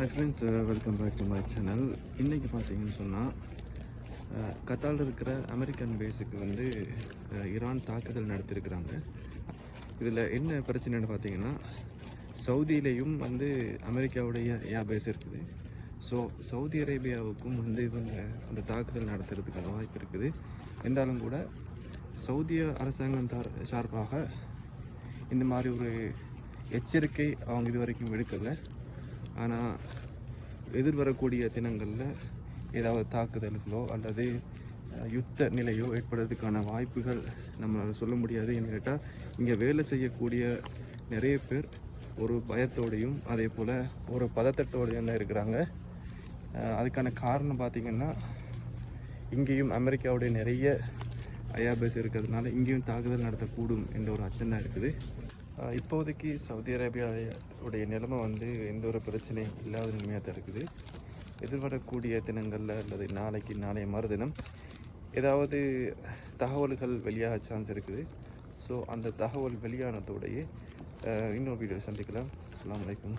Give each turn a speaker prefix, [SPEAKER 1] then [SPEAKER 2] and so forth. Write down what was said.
[SPEAKER 1] High friends, welcome back to my channel. இன்றைக்கி பார்த்தீங்கன்னு சொன்னால் கத்தாரில் இருக்கிற அமெரிக்கன் பேஸுக்கு வந்து ஈரான் தாக்குதல் நடத்தியிருக்கிறாங்க. இதில் என்ன பிரச்சனைன்னு பார்த்தீங்கன்னா, சவுதியிலையும் வந்து அமெரிக்காவுடைய பேஸ் இருக்குது. ஸோ சவுதி அரேபியாவுக்கும் வந்து இவங்க அந்த தாக்குதல் நடத்துறதுக்கான வாய்ப்பு இருக்குது. என்றாலும் கூட சவுதிய அரசாங்கம் சார்பாக இந்த மாதிரி ஒரு எச்சரிக்கை அவங்க இது வரைக்கும் விடுக்கலை. ஆனால் எதிர்வரக்கூடிய தினங்களில் ஏதாவது தாக்குதல்களோ அல்லது யுத்த நிலையோ ஏற்படுறதுக்கான வாய்ப்புகள் நம்மளால் சொல்ல முடியாது. என்று கேட்டால் இங்கே வேலை செய்யக்கூடிய நிறைய பேர் ஒரு பயத்தோடையும் அதே போல் ஒரு பதத்தட்டோடையும் தான் இருக்கிறாங்க. அதுக்கான காரணம் பார்த்திங்கன்னா, இங்கேயும் அமெரிக்காவுடைய நிறைய ஐஆர்பேஸ் இருக்கிறதுனால இங்கேயும் தாக்குதல் நடத்தக்கூடும் என்ற ஒரு அச்சம் தான் இருக்குது. இப்போதைக்கு சவுதி அரேபியாவுடைய நிலைமை வந்து எந்த ஒரு பிரச்சனையும் இல்லாத நிலைமையாக தான் இருக்குது. எதிர்வரக்கூடிய தினங்களில் அல்லது நாளைய மறுதினம் ஏதாவது தகவல்கள் வெளியாக சான்ஸ் இருக்குது. ஸோ அந்த தகவல் வெளியானதோடையே இன்னொரு வீடியோ சந்திக்கலாம். அஸ்ஸலாமு அலைக்கும்.